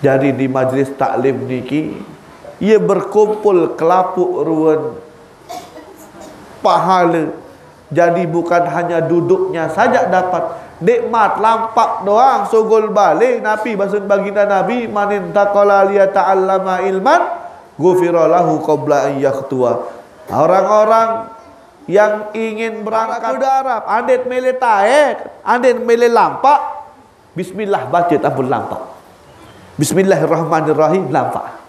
Jadi di majlis taklim niki ia berkumpul kelapuk ruan pahala. Jadi bukan hanya duduknya saja dapat nikmat, lampak doang sogol balik. Nabi bahasa baginda Nabi, manin taqala liya ta'allama ilman ghufira lahu qabla an yaqtua. Orang-orang yang ingin berangkat ke Arab, andet mele taek, andet mele lampak, bismillah baca ampun lampak. Bismillahirrahmanirrahim lampak.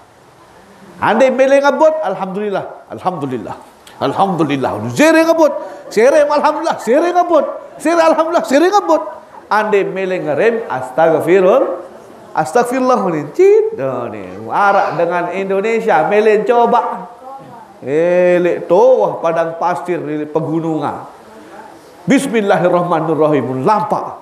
Andet mele ngabut, alhamdulillah, alhamdulillah. Alhamdulillah. Sere ngabut, sere alhamdulillah, sere ngabut. Sere alhamdulillah, sere ngabut. Ande mele ngerem astagfirullah cit. Arak dengan Indonesia mele coba. Elek toh padang pasir di pegunungan. Bismillahirrahmanirrahim lampak.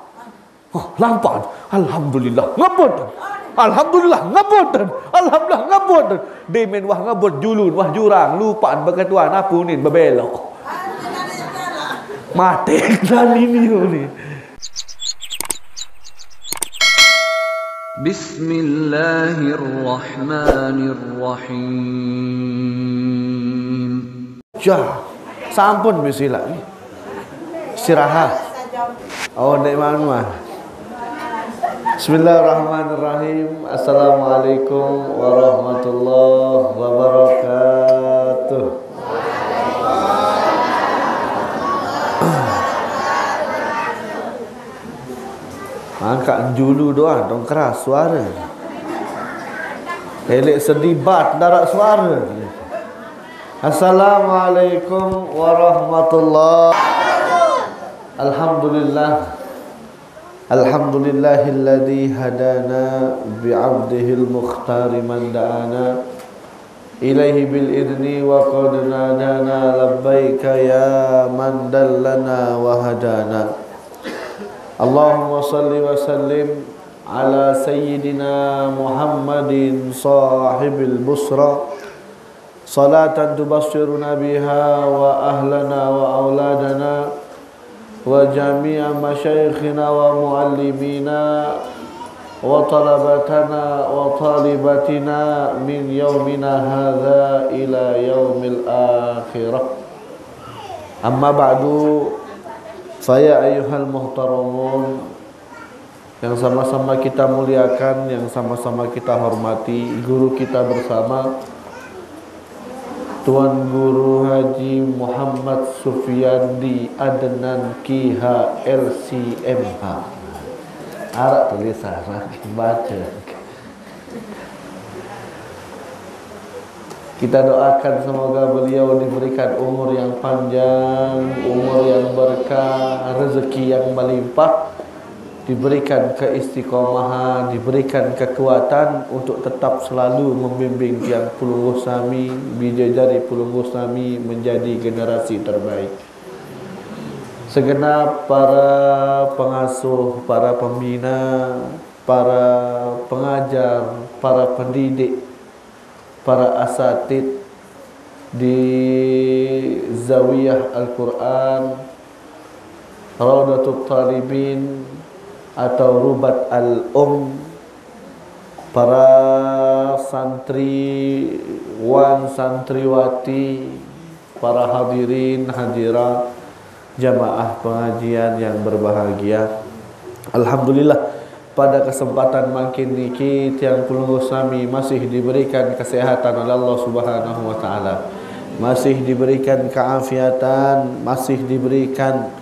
Oh, lampak. Alhamdulillah ngabut. Alhamdulillah ngabut. Alhamdulillah ngabut. Demen wah ngabut julun wah jurang lupaan beketuan apunin bebelok. Mati dan ini ni. Bismillahirrahmanirrahim. Jah, sampun bismillah. Istirahat. Oh, nek mana? Bismillahirrahmanirrahim. Assalamualaikum warahmatullahi wabarakatuh. Angkat julu doang, dong keras suara. Elek sedibat darat suara. Assalamualaikum warahmatullahi. Alhamdulillah. Alhamdulillahilladzi hadana bi'abdihil mukhtari man da'ana ilaihi bil idni wa qad nadana labbaika ya man dallana wa hadana. Allahumma salli wa sallim ala sayyidina Muhammadin sahibil busra salatan tubassiruna biha wa ahlana wa auladana wa jami'a masyayikhina wa muallimina wa talabatana wa talibatina min yaumina hadha ila yaumil akhirah. Amma ba'du, saya ayuhal muhtaramun, yang sama-sama kita muliakan, yang sama-sama kita hormati, guru kita bersama Tuan Guru Haji Muhammad Sufyandi Adnan Kiha LCMH. Arak tulisan baca. Kita doakan semoga beliau diberikan umur yang panjang, umur yang berkah, rezeki yang melimpah, diberikan keistiqomahan, diberikan kekuatan untuk tetap selalu membimbing Tiang Pulungguh Sami, bidadari Pulungguh Sami menjadi generasi terbaik. Segenap para pengasuh, para pembina, para pengajar, para pendidik, para asatid di Zawiyah Al-Quran, Raudatul Talibin atau Rubat Al-Um, para santriwan, santriwati, para hadirin, hadirat, jamaah pengajian yang berbahagia. Alhamdulillah, pada kesempatan makin niki Tiang Pulungguh Sami masih diberikan kesehatan oleh Allah Subhanahu wa taala. Masih diberikan keafiatan, masih diberikan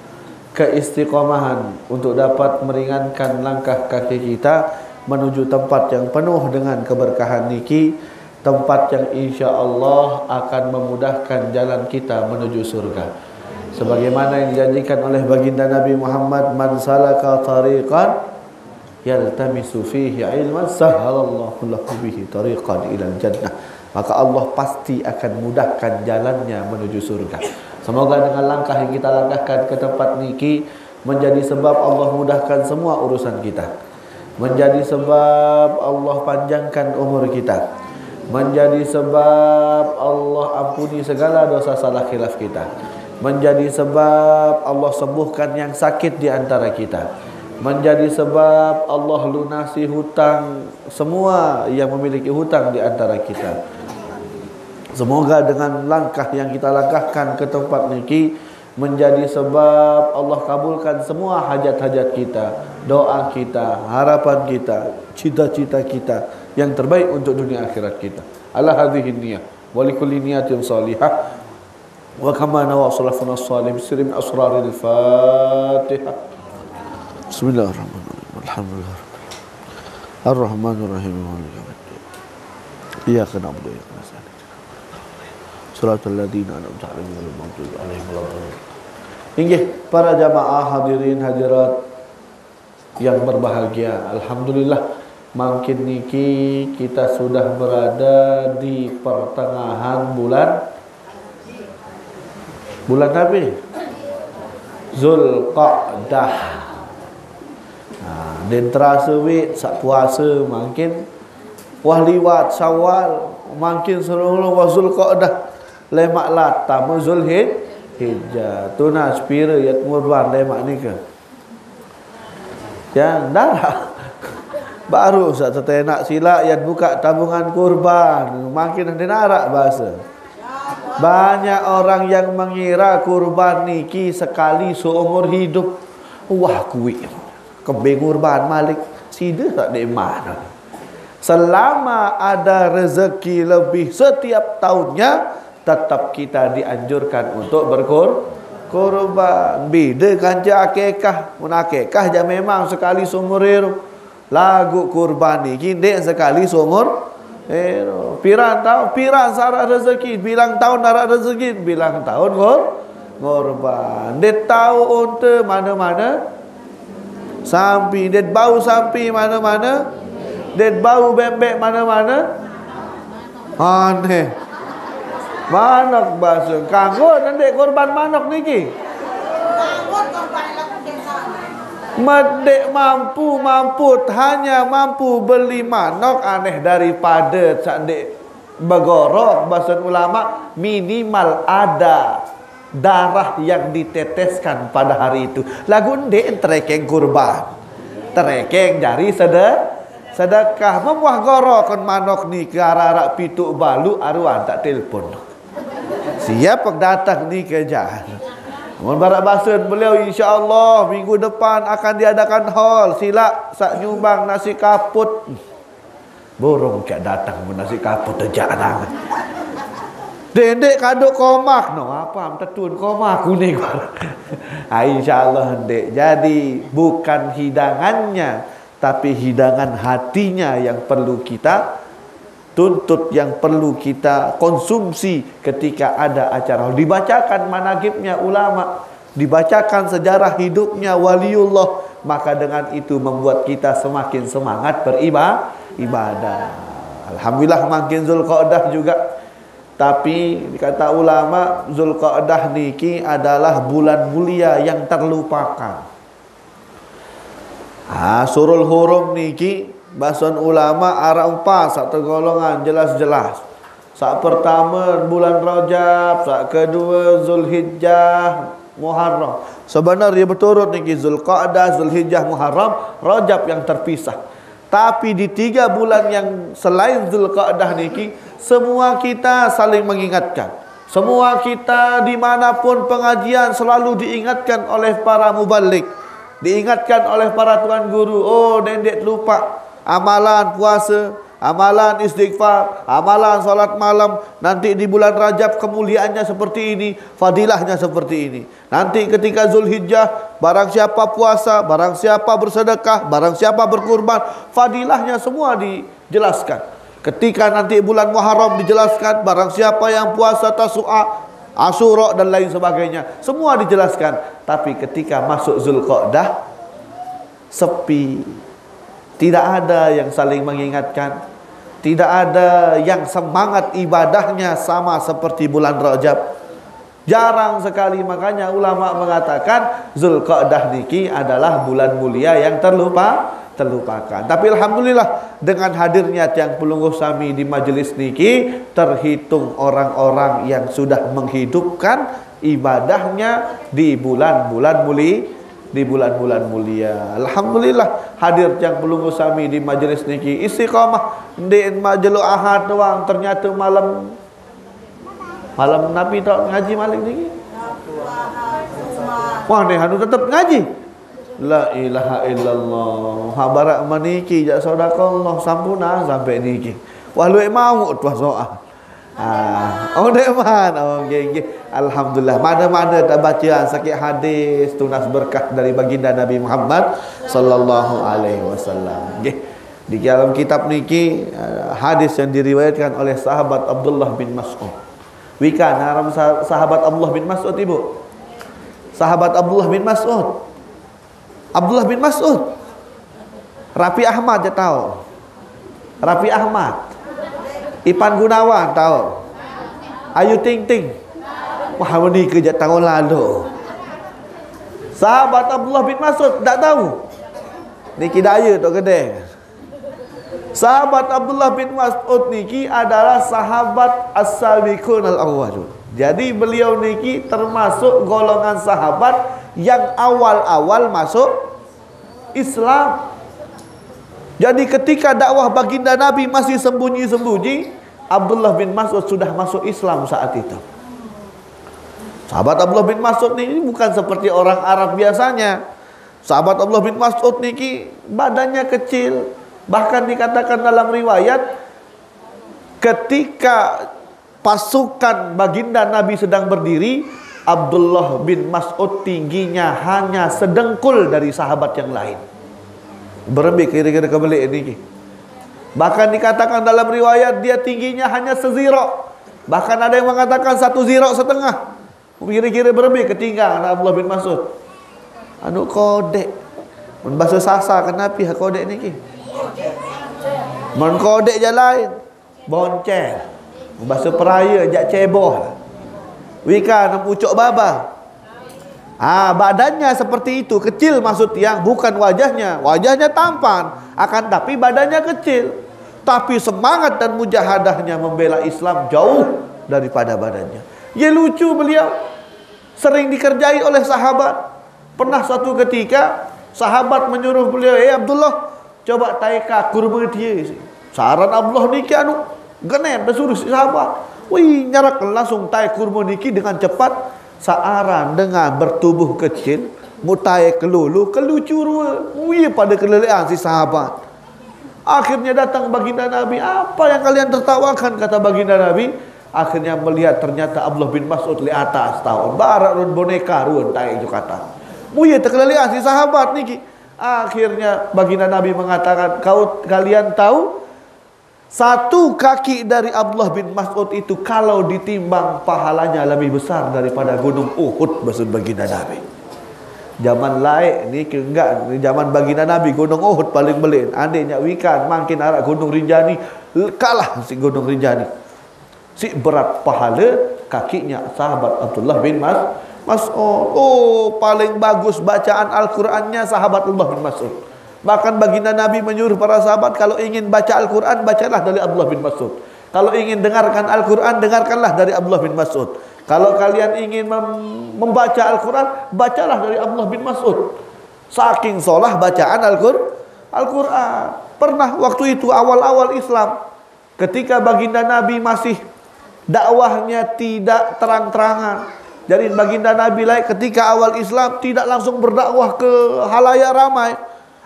keistiqomahan untuk dapat meringankan langkah kaki kita menuju tempat yang penuh dengan keberkahan niki, tempat yang insya Allah akan memudahkan jalan kita menuju surga. Sebagaimana yang dijanjikan oleh baginda Nabi Muhammad, man salaka tariqan yaltamisu fihi ilman sahhalallahu lahu bihi tariqan ilal jannah. Maka Allah pasti akan mudahkan jalannya menuju surga. Semoga dengan langkah yang kita langkahkan ke tempat niki menjadi sebab Allah mudahkan semua urusan kita, menjadi sebab Allah panjangkan umur kita, menjadi sebab Allah ampuni segala dosa salah khilaf kita, menjadi sebab Allah sembuhkan yang sakit di antara kita, menjadi sebab Allah lunasi hutang semua yang memiliki hutang di antara kita. Semoga dengan langkah yang kita langkahkan ke tempat niki menjadi sebab Allah kabulkan semua hajat-hajat kita, doa kita, harapan kita, cita-cita kita yang terbaik untuk dunia akhirat kita. Ala hadhihi niyyah wa likulli niyatin salihah wa kama nawa salafuna salih bisri min asraril Fatihah. Bismillahirrahmanirrahim. Alhamdulillah. Ar-Rahmanir-Rahim. Iyyaka na'budu wa iyyaka nasta'in. Shiratal ladzina an'amta 'alaihim ghairil maghdubi 'alaihim waladdallin. Inggih para jamaah hadirin hadirat yang berbahagia, alhamdulillah makin niki kita sudah berada di pertengahan bulan apa? Zulqa'dah. Dan terasa wit sak puasa makin wah liwat Syawal makin seluruh wazul qa'dah lemak latam Zulhijjah tuna spira yat murban lemak ni ke yang darah baru sat nak sila yat buka tabungan kurban makin dinarak bahasa. Banyak orang yang mengira kurban niki sekali seumur hidup. Wah kuih kembing kurban Malik sida tak ada mana. Selama ada rezeki lebih setiap tahunnya, tetap kita dianjurkan untuk berkorban. Beda kanca akikah, mun akikah je memang sekali seumur hidup. Lagu kurban ni dek sekali seumur hidup. Pirang tahun, pirang syarat rezeki, bilang tahun syarat rezeki, bilang tahun korban. Dia tahu unta mana-mana sampi, dia bau sampi mana-mana, dia bau bebek mana-mana. Aneh. Manok bahasa kanggo nanti korban manok niki. Medek mampu hanya mampu beli manok aneh daripada sandek begorok bahasa ulama minimal ada darah yang diteteskan pada hari itu. Lagu ndek terekeng kurban. Terekeng jari sedekah memuah gorokon manok ni ke arah-arah pituk balu aruan tak telefon. Siap datang ni ke jalan. Mohon barak basun beliau insya-Allah minggu depan akan diadakan hall sila sak nyumbang nasi kaput. Borong kak datang nasi kaput terjana. Dendek kaduk komak no apa tetun komak kuning. Insya-Allah dek. Jadi bukan hidangannya tapi hidangan hatinya yang perlu kita tuntut, yang perlu kita konsumsi ketika ada acara. Dibacakan manaqibnya ulama, dibacakan sejarah hidupnya waliullah, maka dengan itu membuat kita semakin semangat beribadah. Alhamdulillah makin Zulqa'dah juga. Tapi kata ulama Zulqa'dah niki adalah bulan mulia yang terlupakan. Surul Hurum niki bahasan ulama arah empat sak tergolongan jelas-jelas. Sak pertama bulan Rajab, sak kedua Zulhijjah, Muharram. Sebenarnya berturut niki Zulqa'dah, Zulhijjah, Muharram, Rajab yang terpisah. Tapi di 3 bulan yang selain Zulqa'dah niki, semua kita saling mengingatkan. Semua kita dimanapun pengajian selalu diingatkan oleh para mubalik, diingatkan oleh para tuan guru. Oh, dendek lupa amalan puasa, amalan istighfar, amalan salat malam. Nanti di bulan Rajab kemuliaannya seperti ini, fadilahnya seperti ini. Nanti ketika Zulhijjah, barang siapa puasa, barang siapa bersedekah, barang siapa berkurban, fadilahnya semua dijelaskan. Ketika nanti bulan Muharram dijelaskan, barang siapa yang puasa Tasu'a, Asyura dan lain sebagainya, semua dijelaskan. Tapi ketika masuk Zulqa'dah, sepi. Tidak ada yang saling mengingatkan. Tidak ada yang semangat ibadahnya sama seperti bulan Rajab. Jarang sekali, makanya ulama mengatakan Zulqa'dah niki adalah bulan mulia yang terlupakan. Tapi alhamdulillah dengan hadirnya Tiang Pelungguh Sami di majelis niki, terhitung orang-orang yang sudah menghidupkan ibadahnya di bulan-bulan di bulan-bulan mulia. Alhamdulillah hadir yang pelunggu sami di majlis niki istiqamah di majlis ahad doang, ternyata malam Nabi tak ngaji malam niki. Wah ni hanu tetap ngaji. La ilaha illallah. Habarak maniki jak sedekah sampuna sampai niki. Wah lu mau tuah soal. Oh deman. Oh nggih. Alhamdulillah. Mana-mana tak baca sakit hadis tunas berkah dari baginda Nabi Muhammad sallallahu alaihi wasallam. Nggih. Di dalam kitab niki hadis yang diriwayatkan oleh sahabat Abdullah bin Mas'ud. Wikan haram sahabat Abdullah bin Mas'ud ibu. Sahabat Abdullah bin Mas'ud. Abdullah bin Mas'ud. Rafi Ahmad je tahu. Rafi Ahmad. Ipan Gunawan tahu. Ayu Ting Ting. Wah ni kerja tahun lalu. Sahabat Abdullah bin Mas'ud tak tahu. Niki daya tok gede. Sahabat Abdullah bin Mas'ud niki adalah sahabat as-sabiqun al-awwalun. Jadi beliau niki termasuk golongan sahabat yang awal-awal masuk Islam. Jadi ketika dakwah baginda Nabi masih sembunyi-sembunyi, Abdullah bin Mas'ud sudah masuk Islam saat itu. Sahabat Abdullah bin Mas'ud ini bukan seperti orang Arab biasanya. Sahabat Abdullah bin Mas'ud niki badannya kecil. Bahkan dikatakan dalam riwayat ketika pasukan baginda Nabi sedang berdiri, Abdullah bin Mas'ud tingginya hanya sedengkul dari sahabat yang lain. Berembi kira-kira kebelik ini. Bahkan dikatakan dalam riwayat dia tingginya hanya sezirok. Bahkan ada yang mengatakan 1 zirok setengah. Kira-kira berembi ketinggalan Abdullah bin Mas'ud. Anu kodek. Mun bahasa sasa kenapa kodek ni? Mun kodek je lain. Bonceng. Bahasa peraya jak ceboh. Wika nam ucok baba. Badannya seperti itu, kecil maksud yang bukan wajahnya. Wajahnya tampan, akan tapi badannya kecil. Tapi semangat dan mujahadahnya membela Islam jauh daripada badannya. Ya lucu beliau. Sering dikerjai oleh sahabat. Pernah suatu ketika sahabat menyuruh beliau, Abdullah, coba taika kurma dia. Saran Abdullah niki anu genet disuruh sahabat. Wih, nyarak langsung tai kurma niki dengan cepat. Saaran dengan bertubuh kecil, mutai kelulu, kelucur, wih pada kelelean si sahabat. Akhirnya datang baginda Nabi, apa yang kalian tertawakan, kata baginda Nabi. Akhirnya melihat ternyata Abdullah bin Mas'ud li atas tahun barak run boneka run tai itu kata. Wih terkelelean si sahabat niki. Akhirnya baginda Nabi mengatakan, kalian tahu? 1 kaki dari Abdullah bin Mas'ud itu kalau ditimbang pahalanya lebih besar daripada gunung Uhud, maksud baginda Nabi. Zaman lain ni enggak, zaman baginda Nabi gunung Uhud paling belin. Andainya wikan makin arah gunung Rinjani, kalah si gunung Rinjani. Si berat pahala kakinya sahabat Abdullah bin Mas'ud. Oh, paling bagus bacaan Al-Qur'annya sahabat Abdullah bin Mas'ud. Bahkan baginda Nabi menyuruh para sahabat, kalau ingin baca Al-Quran, bacalah dari Abdullah bin Mas'ud. Kalau ingin dengarkan Al-Quran, dengarkanlah dari Abdullah bin Mas'ud. Kalau kalian ingin membaca Al-Quran, bacalah dari Abdullah bin Mas'ud. Saking solah bacaan Al-Quran. Pernah waktu itu awal-awal Islam, ketika baginda Nabi masih dakwahnya tidak terang-terangan. Jadi baginda Nabi ketika awal Islam tidak langsung berdakwah ke halayak ramai.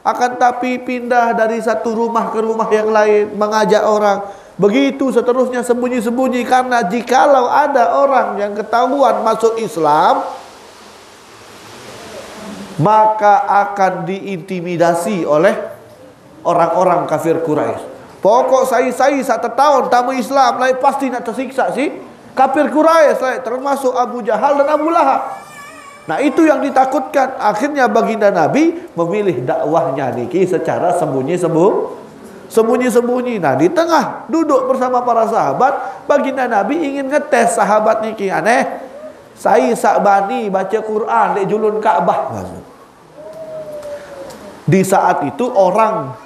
Akan tapi pindah dari satu rumah ke rumah yang lain, mengajak orang. Begitu seterusnya sembunyi-sembunyi. Karena jikalau ada orang yang ketahuan masuk Islam, maka akan diintimidasi oleh orang-orang kafir Quraisy. Pokok saya 1 tahun tamu Islam pasti nak tersiksa si kafir Quraisy, termasuk Abu Jahal dan Abu Lahab. Nah itu yang ditakutkan. Akhirnya baginda Nabi memilih dakwahnya niki secara sembunyi-sembunyi. Nah di tengah duduk bersama para sahabat, baginda Nabi ingin ngetes sahabat niki. Aneh, saya sakbani baca Quran di julun Ka'bah. Di saat itu orang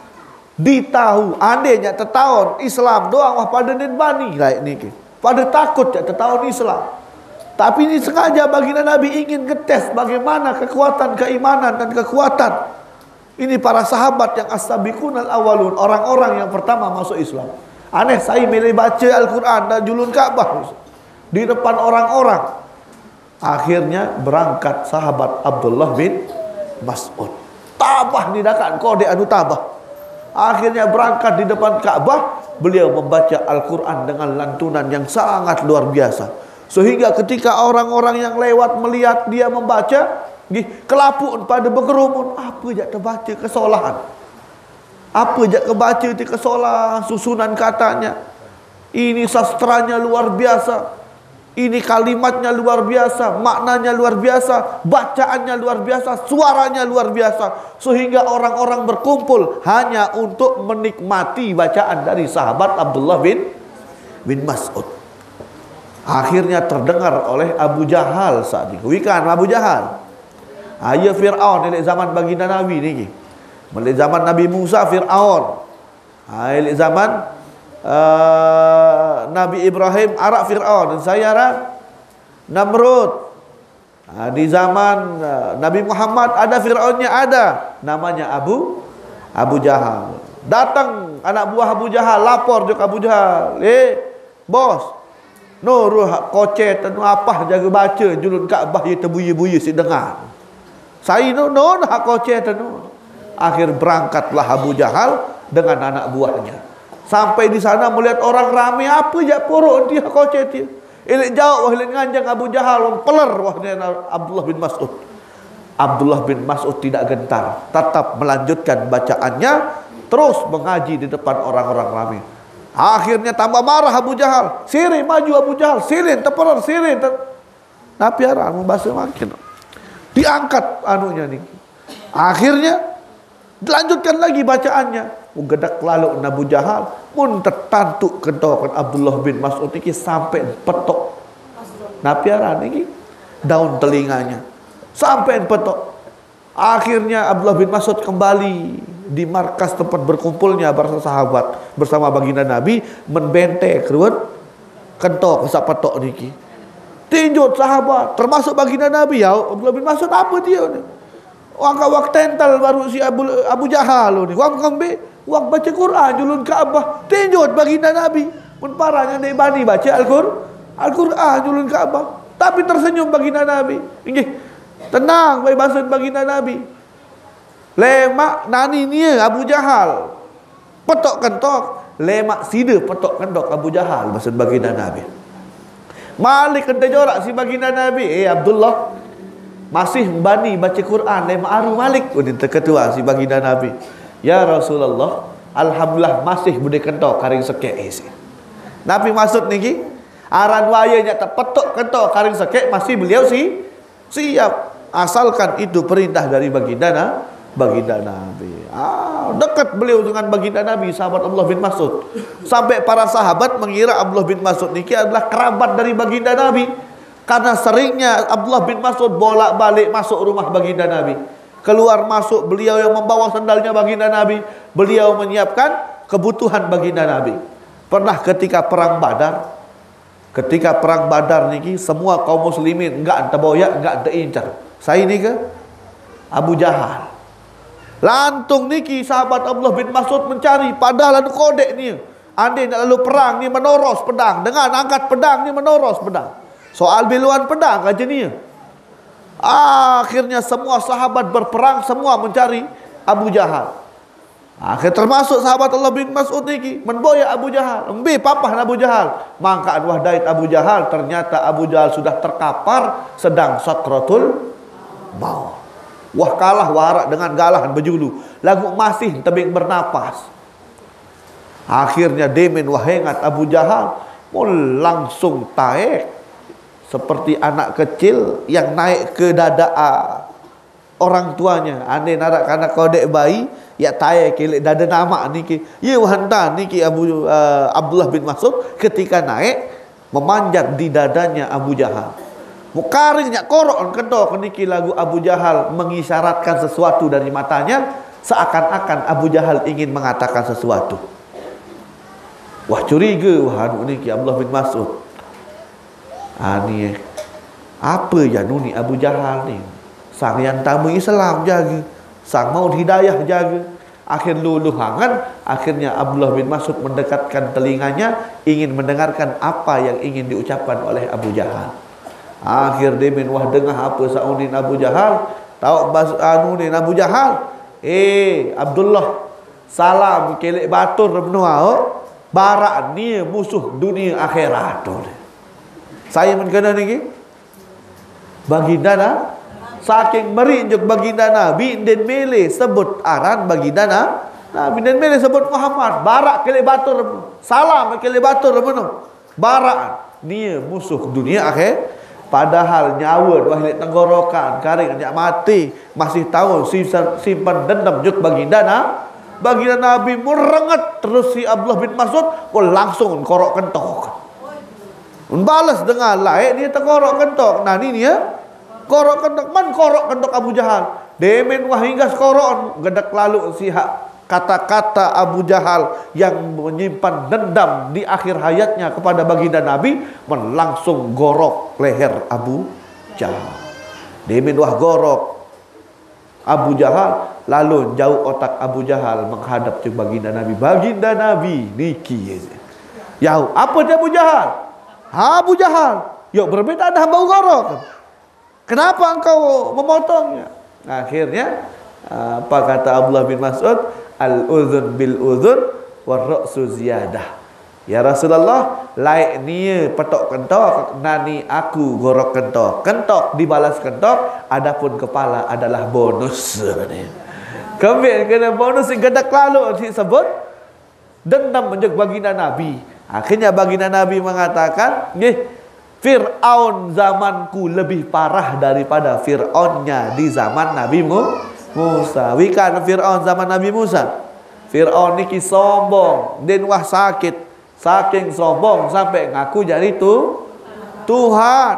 ditahu, andainya tertahun Islam doang wah pada nidbani kayak niki. Pada takut ya tertahun Islam. Tapi ini sengaja baginda Nabi ingin ngetes bagaimana kekuatan keimanan dan kekuatan ini para sahabat yang as-sabiqunal awalun, orang-orang yang pertama masuk Islam. Aneh, saya milih baca Al-Quran dan julun Ka'bah di depan orang-orang. Akhirnya berangkat sahabat Abdullah bin Mas'ud. Tabah ni dakan kode anu tabah. Akhirnya berangkat di depan Ka'bah, beliau membaca Al-Quran dengan lantunan yang sangat luar biasa. Sehingga ketika orang-orang yang lewat melihat dia membaca, kelapun pada berkerumun, apa je terbaca kesalahan? Apa je kebaca di kesalahan, susunan katanya. Ini sastranya luar biasa. Ini kalimatnya luar biasa, maknanya luar biasa, bacaannya luar biasa, suaranya luar biasa. Sehingga orang-orang berkumpul hanya untuk menikmati bacaan dari sahabat Abdullah bin Mas'ud. Akhirnya terdengar oleh Abu Jahal saat itu. Wikan Abu Jahal. Ayah Fir'aun di zaman baginda Nabi ni. Di zaman Nabi Musa Fir'aun. Di zaman Nabi Ibrahim arak Fir'aun, dan saya arak Namrud. Di zaman Nabi Muhammad ada Fir'aunnya, ada namanya Abu Jahal. Datang anak buah Abu Jahal, lapor juga Abu Jahal, bos, nuruh kocet dan apa jaga baca julun Ka'bah ye terbuyi-buyi si dengar. Saya no hak kocet tu. Akhir berangkatlah Abu Jahal dengan anak buahnya. Sampai di sana melihat orang ramai, apa je porok dia kocet dia. Elok jauh elok nganjang Abu Jahal peler wah dia Abdullah bin Mas'ud. Abdullah bin Mas'ud tidak gentar, tetap melanjutkan bacaannya, terus mengaji di depan orang-orang ramai. Akhirnya tambah marah Abu Jahal. Sirin maju Abu Jahal, sirin terpeler, sirin. Nabi arah membahas makin. Diangkat anunya ni. Akhirnya dilanjutkan lagi bacaannya. Gedak lalu Abu Jahal mun tertantuk kentokan Abdullah bin Mas'ud ini sampai petok. Nabi arah ni daun telinganya sampai petok. Akhirnya Abdullah bin Mas'ud kembali di markas tempat berkumpulnya para sahabat bersama baginda Nabi, membentek keruan kentok sak petok niki. Tinjut sahabat termasuk baginda Nabi ya Abdullah bin Mas'ud apa dia ni? Wak tental baru si Abu Jahal ni. Wak kembe, wak baca Quran julun Ka'bah. Tinjut baginda Nabi. Pun parahnya dia bani baca Al-Quran julun Ka'bah. Tapi tersenyum baginda Nabi. Inggih. Tenang baik bahasa baginda Nabi. Lemak nani ni Abu Jahal. Petok kentok. Lemak sida petok kentok Abu Jahal bahasa baginda Nabi. Malik kena jorak si baginda Nabi. Abdullah masih bani baca Quran lemak aru Malik. Udin terketua si baginda Nabi. Ya Rasulullah, alhamdulillah masih bude kentok karing sekek isi. Nabi maksud niki aran wayanya terpetok kentok karing sekek masih beliau siap. Asalkan itu perintah dari baginda Nabi. Dekat beliau dengan baginda Nabi, sahabat Abdullah bin Mas'ud. Sampai para sahabat mengira Abdullah bin Mas'ud niki adalah kerabat dari baginda Nabi. Karena seringnya Abdullah bin Mas'ud bolak-balik masuk rumah baginda Nabi. Keluar masuk beliau yang membawa sandalnya baginda Nabi. Beliau menyiapkan kebutuhan baginda Nabi. Pernah ketika perang Badar. Ketika perang Badar niki semua kaum muslimin enggak terboyak, enggak terincar. Saya ni ke Abu Jahal. Lantung niki sahabat Abdullah bin Mas'ud mencari, padahal anu kodek ni. Andai nak lalu perang ni menoros pedang, dengan angkat pedang ni menoros pedang. Soal biluan pedang aja ni. Akhirnya semua sahabat berperang, semua mencari Abu Jahal. Akhir termasuk sahabat Allah bin Mas'ud niki menboyak Abu Jahal. Embi papah Abu Jahal. Maka anwah dait Abu Jahal, ternyata Abu Jahal sudah terkapar sedang sakratul maut. Wah kalah warak dengan galahan berjulu. Lagu masih tebing bernapas. Akhirnya demen wahengat Abu Jahal mul langsung taek seperti anak kecil yang naik ke dada orang tuanya. Andai narak anak kodek bayi ya taek ke dada nama niki. Ye wahanta niki Abdullah bin Mas'ud ketika naik memanjat di dadanya Abu Jahal. Mukaringnya korok kedok niki lagu Abu Jahal mengisyaratkan sesuatu dari matanya, seakan-akan Abu Jahal ingin mengatakan sesuatu. Wah curiga wah niki Abdullah bin Mas'ud. Ni Apa yang nuni Abu Jahal ni? Sang yang tamu Islam jaga, sang maut hidayah jaga. Akhir luluhangan, akhirnya Abdullah bin Mas'ud mendekatkan telinganya, ingin mendengarkan apa yang ingin diucapkan oleh Abu Jahal. Akhir dia wah dengar apa saunin Abu Jahal. Tahu anunin Abu Jahal, Abdullah, salam kelek batur menua barak ni musuh dunia akhirat tu. Saya menkena ni baginda na saking merinjuk baginda Nabi den mele sebut aran baginda Nabi den mele sebut Muhammad barak kelek batur salam kelek batur menua barak ni musuh dunia akhir. Padahal nyawa wahid tenggorokan karing ajak mati masih tahu simpan dendam juk baginda Nabi merenget terus si Abdullah bin Mas'ud langsung korok kentok. Balas dengan lain dia tengorok kentok. Nah ini ya korok kentok man korok kentok Abu Jahal. Demen wah hingga korok gedak lalu si kata-kata Abu Jahal yang menyimpan dendam di akhir hayatnya kepada baginda Nabi langsung gorok leher Abu Jahal. Demen wah gorok Abu Jahal, lalu jauh otak Abu Jahal menghadap ke baginda Nabi. Baginda Nabi niki jauh. Apa dia Abu Jahal? Abu Jahal, yuk berbeda dah bau gorok. Kenapa engkau memotongnya? Akhirnya apa kata Abdullah bin Mas'ud? Al-udhun bil-udhun war-ra'su ziyadah. Ya Rasulullah, laik ni petok kentok, nani aku gorok kentok. Kentok dibalas kentok, adapun kepala adalah bonus. Kembali kena bonus yang gedak lalu disebut dendam menjeg baginda Nabi. Akhirnya baginda Nabi mengatakan, Fir'aun zamanku lebih parah daripada Fir'aunnya di zaman Nabi Musa. Wikan Fir'aun zaman Nabi Musa. Fir'aun niki sombong, den wah sakit. Saking sombong sampai ngaku jadi Tuhan.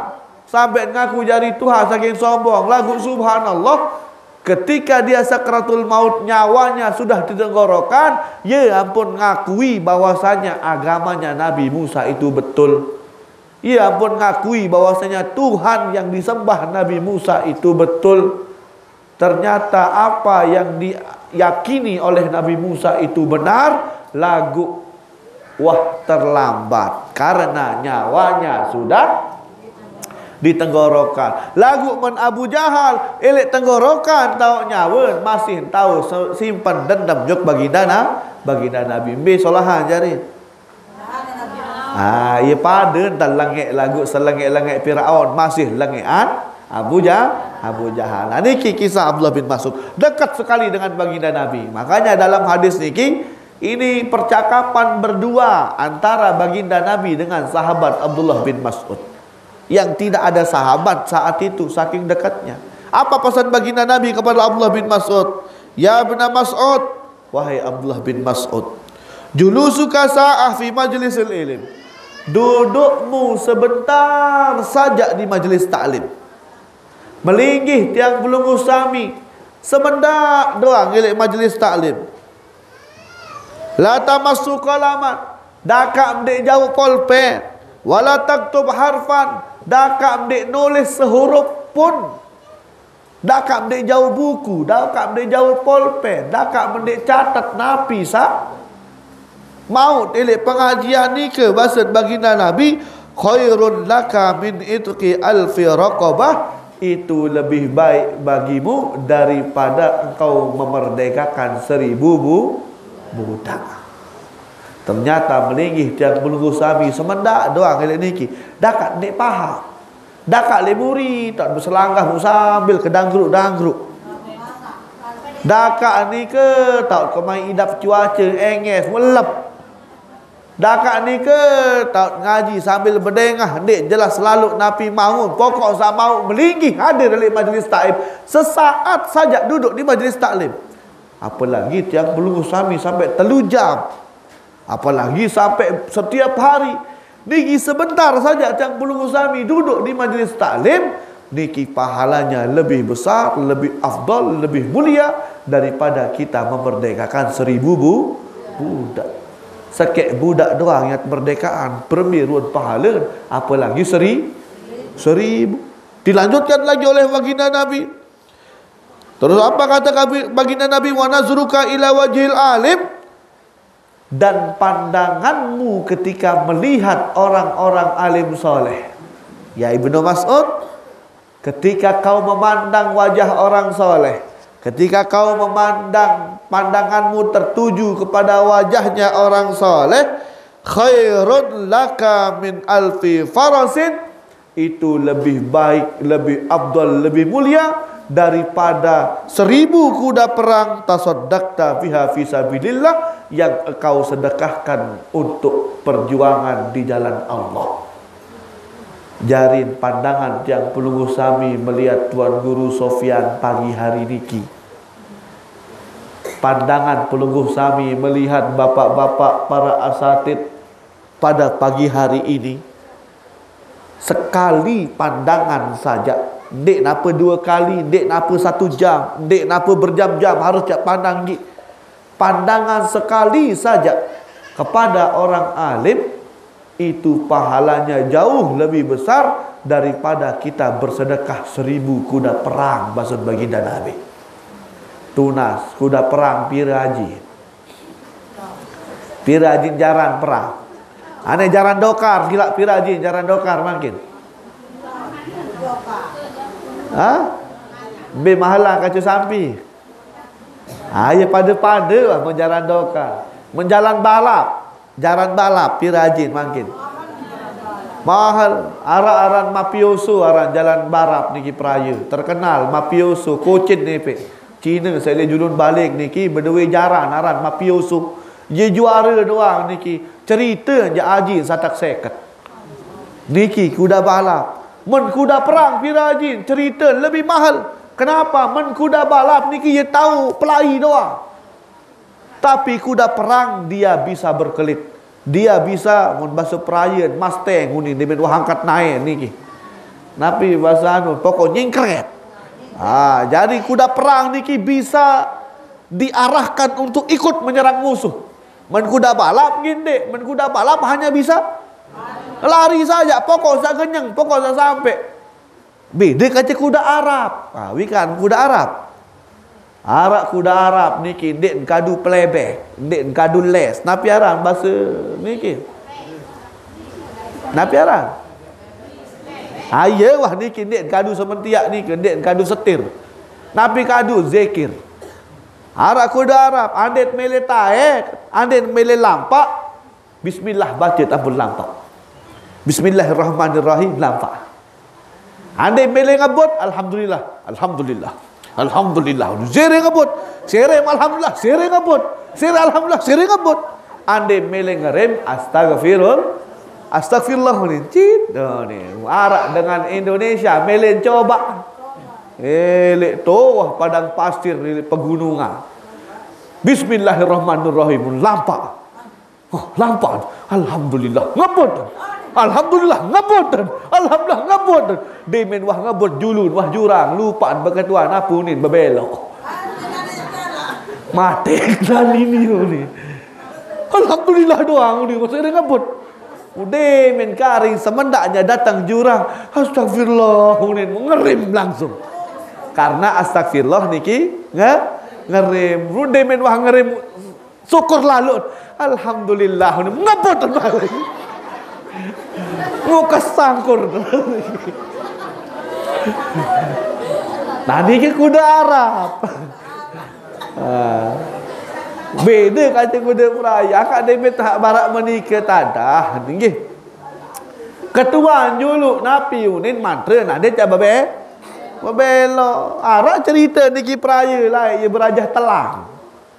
Sampai ngaku jadi Tuhan saking sombong. Lagu subhanallah, ketika dia sakratul maut nyawanya sudah ditenggorokan, ya ampun ngakui bahwasanya agamanya Nabi Musa itu betul. Ya ampun ngakui bahwasanya Tuhan yang disembah Nabi Musa itu betul. Ternyata apa yang diyakini oleh Nabi Musa itu benar, lagu wah terlambat karena nyawanya sudah ditenggorokan. Lagu men Abu Jahal elek tenggorokan tahu nyawa masih tahu simpan dendam jok baginda Nabi. Be solahan jari. Ia pada entar langit lagu selangit-langit Firaun masih langitan Abu Jahal. Nah, niki kisah Abdullah bin Mas'ud dekat sekali dengan baginda Nabi. Makanya dalam hadis niki ini percakapan berdua antara baginda Nabi dengan sahabat Abdullah bin Mas'ud yang tidak ada sahabat saat itu saking dekatnya. Apa pesan baginda Nabi kepada Abdullah bin Mas'ud? Ya bin Mas'ud, wahai Abdullah bin Mas'ud, julusuka sa'ah fi majlisil ilm. Dudukmu sebentar saja di majlis taklim. Melinggih tiang belum usami sebentar doang ilek majlis taklim. La tamassu qalaman, dakak mdek jauh pulpen, wala taktub harfan, dakak mdek nulis sehuruf pun. Dakak mdek jauh buku, dakak mdek jauh pulpen, dakak mdek catat napi maut ilek pengajian ni ke bahasa baginda Nabi, khairun laka min itqi alfi raqabah, itu lebih baik bagimu daripada engkau memerdekakan 1000 budak. Ternyata melinggih tiang belunggu sami semendak doang ilek niki. Dakat nek paha. Dakat lemuri tak berselanggah sambil ke danggruk. Dakat ni ke tak kemai idap cuaca enges melep. Dakat ni ke tak ngaji sambil berdengah dek jelas selalu napi maun pokok sak mau melinggih hadir dalam majlis taklim. Sesaat saja duduk di majlis taklim. Apalagi tiang belunggu sami sampai 3 jam. Apalagi sampai setiap hari. Niki sebentar saja tiang belunggu sami duduk di majlis taklim, niki pahalanya lebih besar, lebih afdal, lebih mulia daripada kita memerdekakan 1000 budak. Sekek budak doang yang kemerdekaan permiruan pahala, apalagi 1000. Dilanjutkan lagi oleh baginda Nabi. Terus apa kata baginda Nabi? Wa nazruka ila wajhil alim. Dan pandanganmu ketika melihat orang-orang alim soleh. Ya Ibnu Mas'ud, ketika kau memandang wajah orang soleh, ketika kau memandang, pandanganmu tertuju kepada wajahnya orang soleh, khairun laka min alfi farasin, itu lebih baik, lebih afdal, lebih mulia daripada 1000 kuda perang tasaddaqta biha fisabilillah, yang engkau sedekahkan untuk perjuangan di jalan Allah. Jarin pandangan yang pelunggu sami melihat Tuan Guru Sofyan pagi hari niki. Pandangan pelunggu sami melihat bapak-bapak para asatid pada pagi hari ini. Sekali pandangan saja, dek napa 2 kali, dek napa 1 jam, dek napa berjam-jam, harus cak pandang gig. Pandangan sekali saja kepada orang alim, itu pahalanya jauh lebih besar daripada kita bersedekah 1000 kuda perang, maksud baginda Nabi. Tunas kuda perang pirajin. Pirajin jaran perang. Ane jaran dokar, gila pirajin jaran dokar makin. Be mahalang kacu sampi. Ya pada-pada lah menjalan dokar. Menjalan balap, jaran balap pirajin makin. Mahal. Aran mafioso, aran jalan balap niki Prayu. Terkenal mafioso, kocin ni pe. Cina saya lihat julun balik niki berdua jaran aran mafioso. Dia juara doang niki. Cerita je Haji satak seket. Niki kuda balap. Men kuda perang pirajin cerita lebih mahal. Kenapa? Men kuda balap niki dia tahu pelai doang. Tapi kuda perang dia bisa berkelit. Dia bisa membasuh perayaan Mustang ni dia wah angkat naik niki. Napi bahasa anu pokok nyingkret. Jadi kuda perang niki bisa diarahkan untuk ikut menyerang musuh. Men kuda balap ginde, men kuda balap hanya bisa lari saja, pokok sak kenyang, pokok sak sampai. Beda kata kuda Arab. Wikan kuda Arab. Kuda Arab niki dek kadu plebek, dek kadu les. Napi aran bahasa niki. Napi aran. Ya wah niki dek kadu sementiak niki, dek kadu setir. Napi kadu zikir. Kuda Arab, andet mele taek, andet mele lampak. Bismillah baca tabul lampak. Bismillahirrahmanirrahim lampak. Andai mele ngabut, alhamdulillah, alhamdulillah, alhamdulillah. Sere ngabut, sere alhamdulillah, sere ngabut, sere alhamdulillah, sere ngabut. Andai mele ngerem, astagfirullah ni. Cit, ni. Arak dengan Indonesia, mele coba. Lek toh padang pasir di pegunungan. Bismillahirrahmanirrahim lampak. Lampak. Alhamdulillah ngabut. Alhamdulillah ngabut. Alhamdulillah ngabut. Demen wah ngabut julun wah jurang lupaan berketuan apunin berbelok. Mati dan ini ni. Alhamdulillah doang ni masa dia ngabut. Demen karing semendaknya datang jurang. Astagfirullah ni ngerim langsung. Karena astagfirullah niki ngerim. Demen wah ngerim syukur lalu. Alhamdulillah ni ngabut balik. Ngukas sangkur. Nah niki kuda Arab. Beda kata kuda peraya. Akak demet hak barak menikah tadah. Nggih. Ketua juluk napi unin mantra nak dia cak babelo. Arak cerita niki peraya lah ia berajah telang.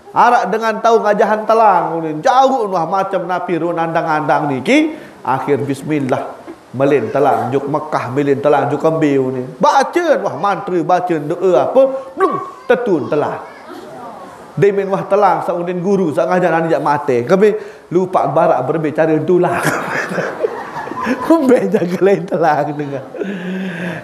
Arak dengan tahu ngajahan telang unin jauh wah macam napi ru nandang-andang niki. Akhir bismillah melin telang juk Mekah melin telang juk kembiu ni. Baca wah mantra baca doa apa belum tetun telang. Demen wah telang saudin guru sak ngajaran jak mate. Kebe lupa barak berbe cara tulang. Kumbe jaga lain telang dengar.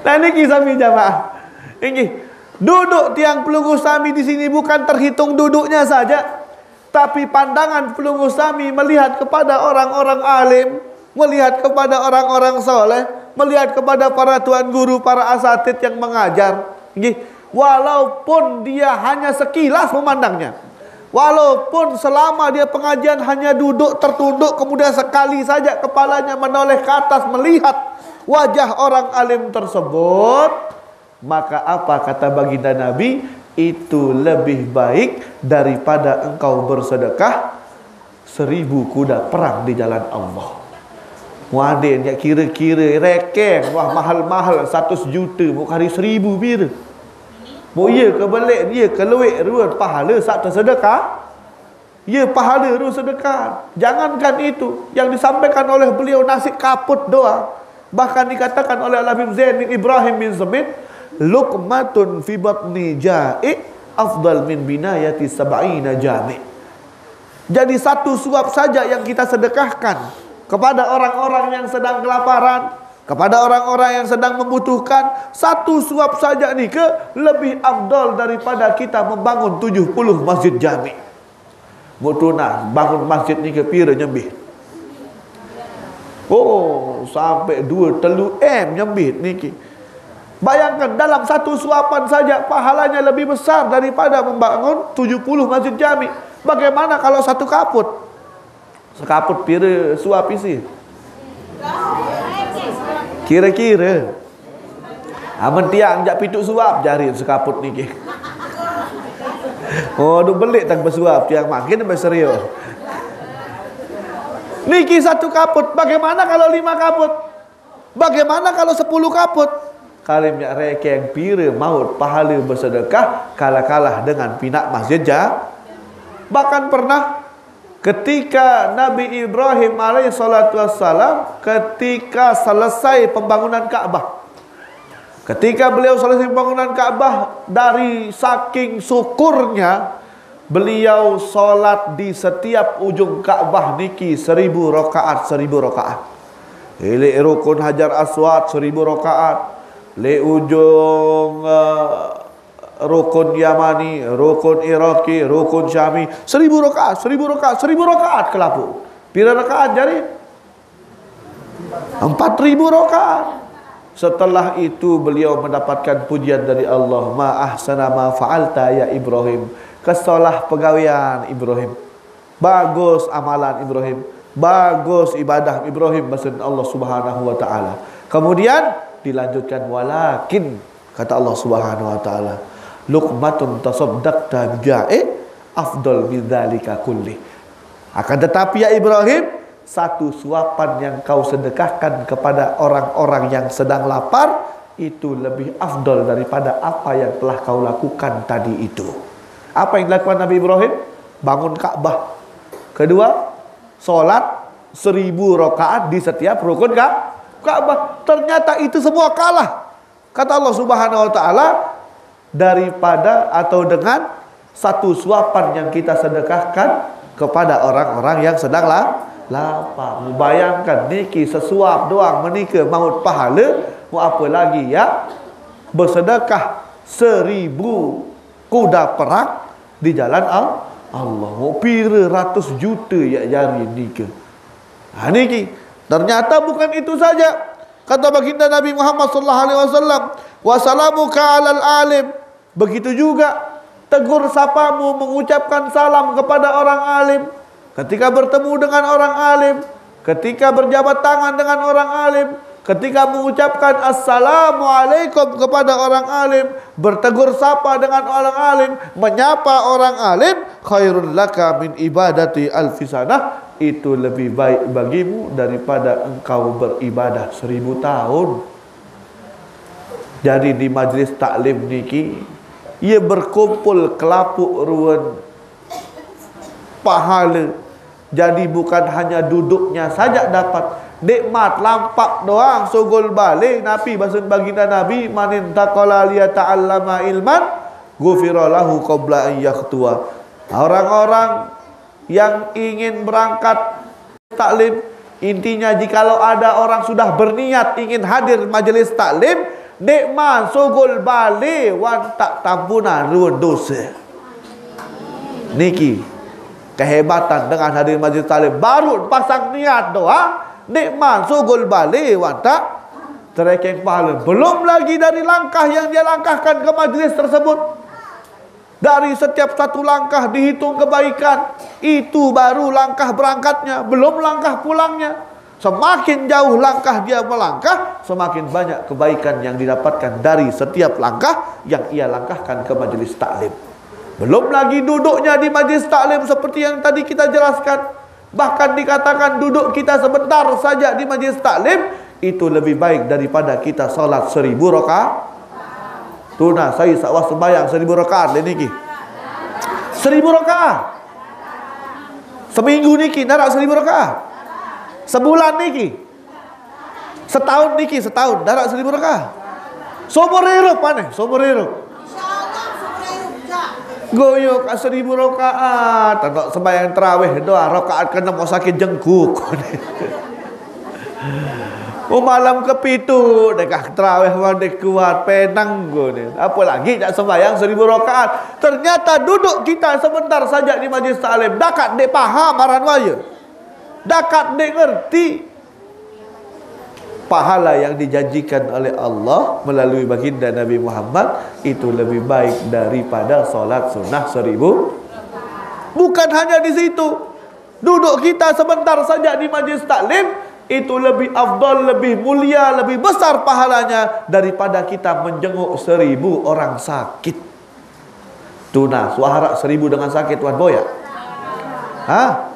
Nah niki sami jamaah. Ini duduk tiang pelunggu sami di sini bukan terhitung duduknya saja, tapi pandangan pelunggu sami melihat kepada orang-orang alim, melihat kepada orang-orang soleh, melihat kepada para tuan guru, para asatid yang mengajar, walaupun dia hanya sekilas memandangnya, walaupun selama dia pengajian hanya duduk tertunduk, kemudian sekali saja kepalanya menoleh ke atas melihat wajah orang alim tersebut, maka apa kata baginda Nabi? Itu lebih baik daripada engkau bersedekah 1000 kuda perang di jalan Allah. Muadin ya kira-kira rekeng, wah mahal-mahal 100 juta mau kali 1000 pira. Mau iya ke balik dia ke luik ruan pahala sak tersedekah. Ya pahala ru sedekah. Jangankan itu, yang disampaikan oleh beliau nasi kaput doang. Bahkan dikatakan oleh Al-Habib Zain bin Ibrahim bin Zabid, luqmatun fi batni ja'i afdal min binayati sab'ina jami'. Jadi satu suap saja yang kita sedekahkan kepada orang-orang yang sedang kelaparan, kepada orang-orang yang sedang membutuhkan, satu suap saja nih lebih afdal daripada kita membangun 70 masjid jami'. Mutuna bangun masjid ni ke pira nyembih. Oh, sampai 2-3 M nyembih niki. Bayangkan dalam satu suapan saja pahalanya lebih besar daripada membangun 70 masjid jami'. Bagaimana kalau satu kaput? Sekaput pira suap isi? Kira-kira aman tiang jak pituk suap jari sekaput niki. Oh, duk belik tak bersuap tiang makin lebih serius. Niki satu kaput, bagaimana kalau 5 kaput? Bagaimana kalau 10 kaput? Kalim yak rekeng pira maut pahala bersedekah kalah-kalah dengan pinak masjid jah. Bahkan pernah ketika Nabi Ibrahim alaihissalatu wassalam ketika selesai pembangunan Ka'bah, ketika beliau selesai pembangunan Ka'bah, dari saking syukurnya beliau solat di setiap ujung Ka'bah niki 1000 rakaat, 1000 rakaat. Ile rukun Hajar Aswad 1000 rakaat, le ujung rukun Yamani, rukun Iraki, rukun Syami 1000 rakaat, 1000 rakaat, 1000 rakaat kelapu. Pira rakaat jadi? 4000 rakaat. Setelah itu beliau mendapatkan pujian dari Allah, ma ahsana ma fa'alta ya Ibrahim. Kesolah pegawaian Ibrahim, bagus amalan Ibrahim, bagus ibadah Ibrahim maksud Allah Subhanahu wa taala. Kemudian dilanjutkan walakin kata Allah Subhanahu wa taala, luqmatun tasaddaqta bija'i afdal min dzalika kulli. Akan tetapi ya Ibrahim, satu suapan yang kau sedekahkan kepada orang-orang yang sedang lapar itu lebih afdal daripada apa yang telah kau lakukan tadi itu. Apa yang dilakukan Nabi Ibrahim? Bangun Ka'bah. Kedua, solat 1000 rakaat di setiap rukun Ka'bah. Ternyata itu semua kalah, kata Allah Subhanahu wa taala, daripada atau dengan satu suapan yang kita sedekahkan kepada orang-orang yang sedang lapar. Bayangkan niki sesuap doang menika maut pahala, mau apa lagi ya bersedekah 1000 kuda perang di jalan Allah. Mau pira ratus juta ya jari niki. Ha niki ternyata bukan itu saja. Kata baginda Nabi Muhammad sallallahu alaihi wasallam, wa salamuka alal alim. Begitu juga tegur sapamu, mengucapkan salam kepada orang alim. Ketika bertemu dengan orang alim, ketika berjabat tangan dengan orang alim, ketika mengucapkan assalamualaikum kepada orang alim, bertegur sapa dengan orang alim, menyapa orang alim, khairun laka min ibadati alfisanah, itu lebih baik bagimu daripada engkau beribadah 1000 tahun. Jadi di majlis taklim niki, ia berkumpul kelapuk ruan pahala. Jadi bukan hanya duduknya saja dapat nikmat, lampak doang sogol balik. Nabi bahasa baginda Nabi, manin taqala liya ta'allama ilman ghufira lahu qabla an yaqtua. Orang-orang yang ingin berangkat taklim, intinya jikalau ada orang sudah berniat ingin hadir majelis taklim, nikmat sogol balik wan tak tampunan ruan dosa. Niki kehebatan dengan hadir majelis taklim, baru pasang niat doang nikmat sogol balik wan tak Terekeng pahala. Belum lagi dari langkah yang dia langkahkan ke majlis tersebut. Dari setiap satu langkah dihitung kebaikan. Itu baru langkah berangkatnya, belum langkah pulangnya. Semakin jauh langkah dia melangkah, semakin banyak kebaikan yang didapatkan dari setiap langkah yang ia langkahkan ke majlis taklim. Belum lagi duduknya di majlis taklim seperti yang tadi kita jelaskan. Bahkan dikatakan duduk kita sebentar saja di majlis taklim itu lebih baik daripada kita salat 1000 rakaat. Tuna saya sawah sembahyang 1000 rakaat niki. 1000 rakaat. Seminggu niki narak 1000 rakaat. Sebulan niki. Setahun niki, setahun darak 1000 rakaat. Seumur hidup mana? Seumur hidup. Goyok 1000 rakaat. Tak sembahyang tarawih doa rakaat kena mau sakit jengkuk. Malam kepitu dekah tarawih mandek kuat penang gone. Apa lagi tak sembahyang 1000 rakaat. Ternyata duduk kita sebentar saja di majlis taklim dakat dek paham aran waya. Dakat dek ngerti pahala yang dijanjikan oleh Allah melalui baginda Nabi Muhammad itu lebih baik daripada solat sunnah 1000. Bukan hanya di situ, duduk kita sebentar saja di majlis taklim itu lebih afdal, lebih mulia, lebih besar pahalanya daripada kita menjenguk 1000 orang sakit. Tuna suara 1000 dengan sakit Tuan Boya. Hah?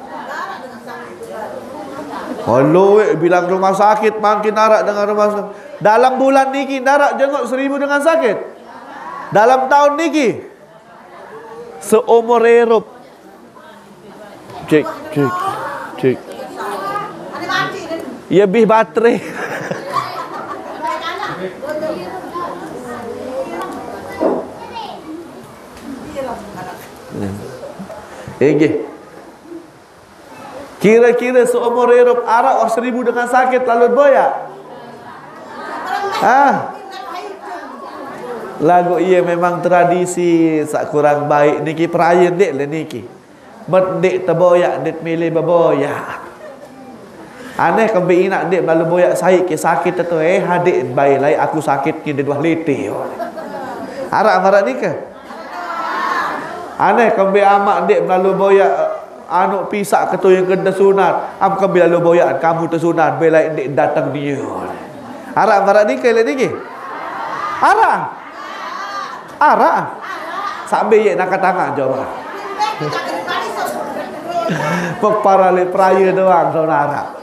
Kalau bilang rumah sakit makin narak dengan rumah sakit. Dalam bulan niki narak jenguk 1000 dengan sakit. Dalam tahun niki seumur hidup. Cek. Ya lebih baterai. Kira-kira seumur hidup arak 1000 dengan sakit lalu boya. Lagu iya memang tradisi sak kurang baik niki perayaan dek le niki. Mendek terboyak dek milih berboyak. Aneh kembi nak dek lalu boyak sakit tu hadik baik lai aku sakit ni dua liti. Arak marak nikah. Aneh kembi amak dek lalu boyak anu pisak ketu yang kena sunat. Am kembi lalu boyak kamu tersunat belai dek datang dia. Arak marak nikah le niki. Arak. Sampai ye nak tangan jawab. Para le peraya doang saudara.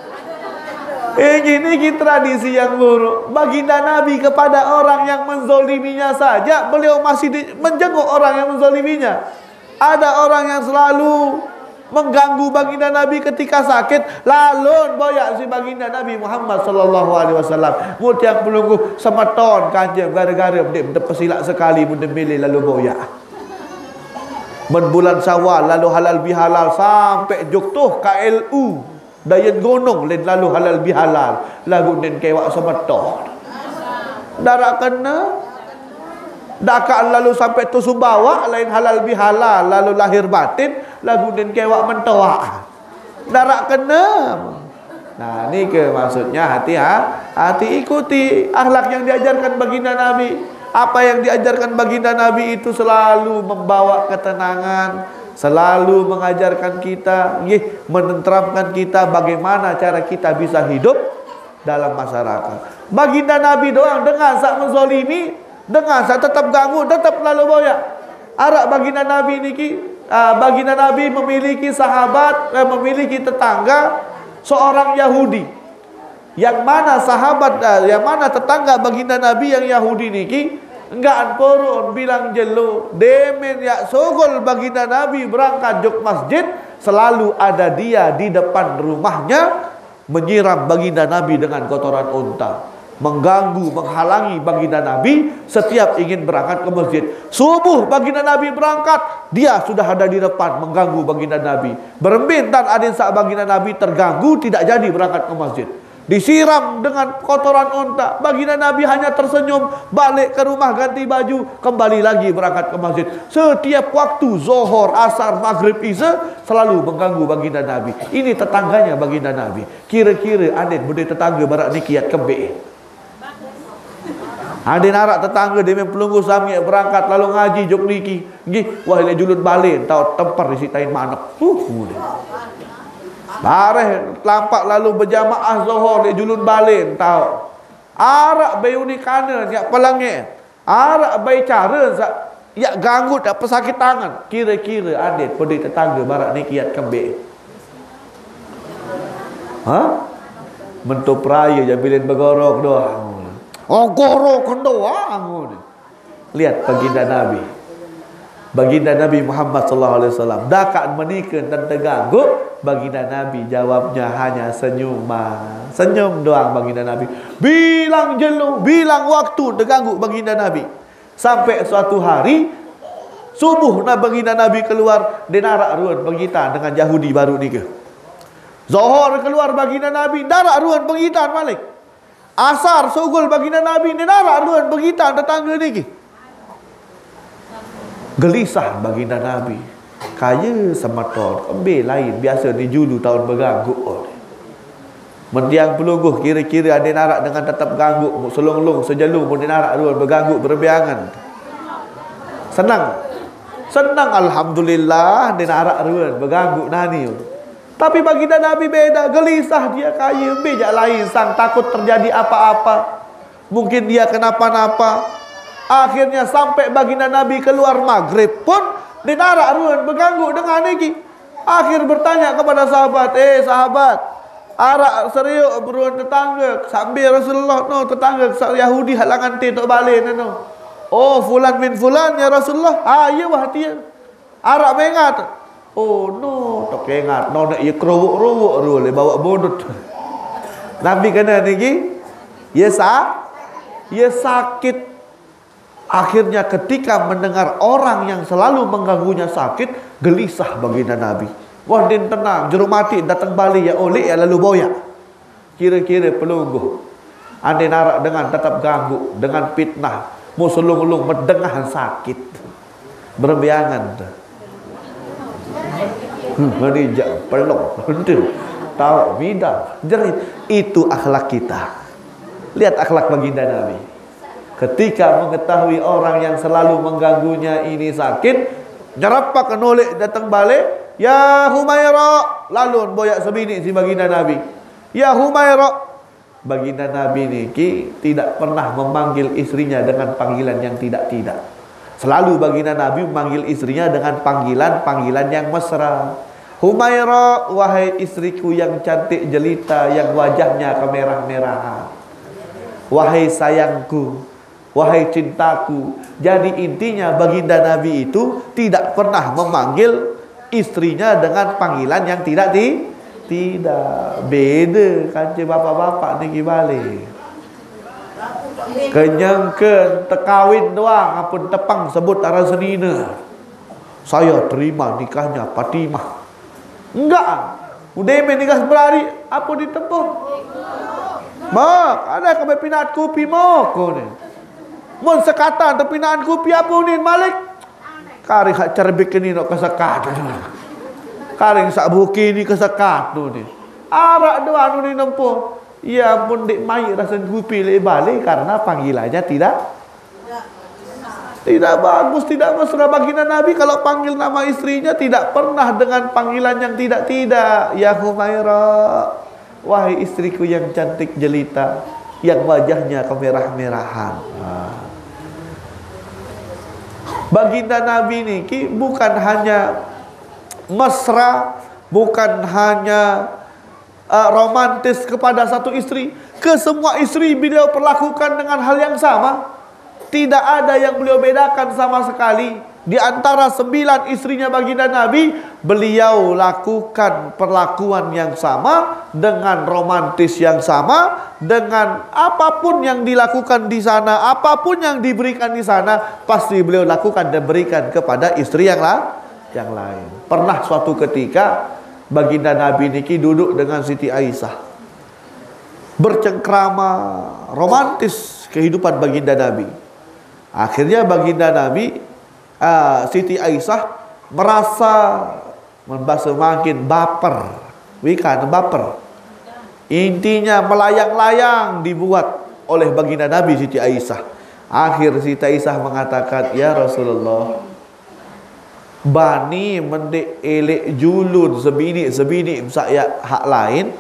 Ini tradisi yang buruk. Baginda Nabi kepada orang yang menzoliminya saja beliau masih menjenguk orang yang menzoliminya. Ada orang yang selalu mengganggu baginda Nabi ketika sakit, lalu boyak si baginda Nabi Muhammad sallallahu alaihi wasallam. Mutiang pelunggu semeton kanjeng gara-gara dia terpesilak sekali benda milih lalu boyak. Bulan Syawal lalu halal bihalal sampai juktuh KLU. Dayan gonong len lalu halal bihalal lagu den kewak semeton. Darak kena dakan lalu sampai tu Sumbawa lain halal bihalal lalu lahir batin lagu den kewak mentoa. Darak kena. Nah, ni ke maksudnya hati ikuti akhlak yang diajarkan baginda Nabi. Apa yang diajarkan baginda Nabi itu selalu membawa ketenangan, selalu mengajarkan kita, menenteramkan kita bagaimana cara kita bisa hidup dalam masyarakat. Baginda Nabi doang dengan sak menzolimi, dengan sak tetap ganggu, tetap lalu boyak. Arak baginda Nabi niki, baginda Nabi memiliki sahabat, memiliki tetangga seorang Yahudi. Yang mana sahabat, yang mana tetangga baginda Nabi yang Yahudi niki enggak porun bilang jelo demen ya sogol baginda Nabi berangkat juk masjid selalu ada dia di depan rumahnya menyiram baginda Nabi dengan kotoran unta, mengganggu, menghalangi baginda Nabi setiap ingin berangkat ke masjid. Subuh baginda Nabi berangkat, dia sudah ada di depan mengganggu baginda Nabi. Berembintan adin saat baginda Nabi terganggu tidak jadi berangkat ke masjid. Disiram dengan kotoran unta. Baginda Nabi hanya tersenyum, balik ke rumah ganti baju, kembali lagi berangkat ke masjid. Setiap waktu Zohor, Asar, Maghrib, Isya selalu mengganggu baginda Nabi. Ini tetangganya baginda Nabi. Kira-kira adik benda tetangga barak ni kiat kembali. Ada narak tetangga dia main pelunggu sami berangkat lalu ngaji jok niki. Nggih, wah le julud balen tau tempar disitain manak. Bareh lampak lalu berjamaah zuhur le julud balen tau. Arak bayi unikana yak pelangi. Arak bayi cara yak ganggu tak pesakit tangan. Kira-kira adik pedi tetangga barak ni kiat kembik. Mentuk peraya jabilin bergorok doang. Oh gorok doang. Lihat baginda Nabi. Baginda Nabi Muhammad sallallahu alaihi wasallam dakat menikah dan terganggu, baginda Nabi jawabnya hanya senyum. Senyum doang baginda Nabi. Bilang jelu, bilang waktu terganggu baginda Nabi. Sampai suatu hari subuh baginda Nabi keluar denarak ruan pengitan dengan Yahudi baru nikah. Zuhur keluar baginda Nabi darak ruan pengitan balik. Asar sugul baginda Nabi denarak ruan pengitan tetangga niki. Gelisah baginda Nabi. Kaya semator, ambil lain biasa ni julu tahun berganggu. Mendiang pelungguh kira-kira ada narak dengan tetap ganggu, selong-long sejelung pun narak ruan berganggu berbiangan. Senang. Senang alhamdulillah dia narak ruan berganggu nani. Tapi baginda Nabi beda, gelisah dia kaya bejak lain sang takut terjadi apa-apa. Mungkin dia kenapa-napa. Akhirnya sampai baginda Nabi keluar maghrib pun dinarak ruan berganggu dengan ini. Akhir bertanya kepada sahabat, sahabat, arak seriuk beruan tetangga sambil Rasulullah no tetangga Yahudi halangan tok balik no. Oh fulan min fulan ya Rasulullah. Ya wah dia. Arak mengat. Oh no, tok ingat no nak ye kerowok-rowok rule bawa bodot. Nabi kena niki ya sakit. Akhirnya ketika mendengar orang yang selalu mengganggunya sakit, gelisah baginda Nabi. Wah din tenang, juru mati datang balik ya oleh ya lalu boyak. Kira-kira pelungguh. Ande narak dengan tetap ganggu, dengan fitnah, musulung-ulung mendengar sakit. Berbiangan. Menijak pelok hentil tahu bidang jerit. Itu akhlak kita. Lihat akhlak baginda Nabi. Ketika mengetahui orang yang selalu mengganggunya ini sakit, nyerapak kenolek datang balik, ya Humaira, lalu boyak sebini si baginda Nabi. Ya Humaira. Baginda Nabi niki tidak pernah memanggil istrinya dengan panggilan yang tidak-tidak. Selalu baginda Nabi memanggil istrinya dengan panggilan-panggilan yang mesra. Humaira, wahai istriku yang cantik jelita, yang wajahnya kemerah-merahan. Wahai sayangku, wahai cintaku. Jadi intinya baginda Nabi itu tidak pernah memanggil istrinya dengan panggilan yang tidak. Beda kanci bapak-bapak ni balik. Kenyangkan tekawin doang apun tepang sebut arah senina. Saya terima nikahnya Fatimah. Enggak. Udah menikah berhari apa ditempuh? Mak, ada kami pinat kopi mak ni. Mun sekatan terpinaan kopi apa ni Malik? Kari hak cerbik ni nak kesekat. Kari sak buki ni kesekat tu ni. Arak doa ni nempuh. Ya pun dek mai rasa kopi le balik karena panggilannya tidak bagus, tidak mesra. Baginda Nabi kalau panggil nama istrinya tidak pernah dengan panggilan yang tidak. Ya Humaira, wahai istriku yang cantik jelita, yang wajahnya kemerah-merahan. Baginda Nabi niki bukan hanya mesra, bukan hanya romantis kepada satu istri, ke semua istri beliau perlakukan dengan hal yang sama. Tidak ada yang beliau bedakan sama sekali. Di antara 9 istrinya baginda Nabi, beliau lakukan perlakuan yang sama, dengan romantis yang sama, dengan apapun yang dilakukan di sana, apapun yang diberikan di sana, pasti beliau lakukan dan berikan kepada istri yang lain. Pernah suatu ketika baginda Nabi niki duduk dengan Siti Aisyah, bercengkrama, romantis kehidupan baginda Nabi. Akhirnya baginda Nabi, Siti Aisyah merasa makin baper. Bukan baper. Intinya melayang-layang dibuat oleh baginda Nabi Siti Aisyah. Akhir Siti Aisyah mengatakan, ya Rasulullah, bani mendek elek julun sebini saya hak lain,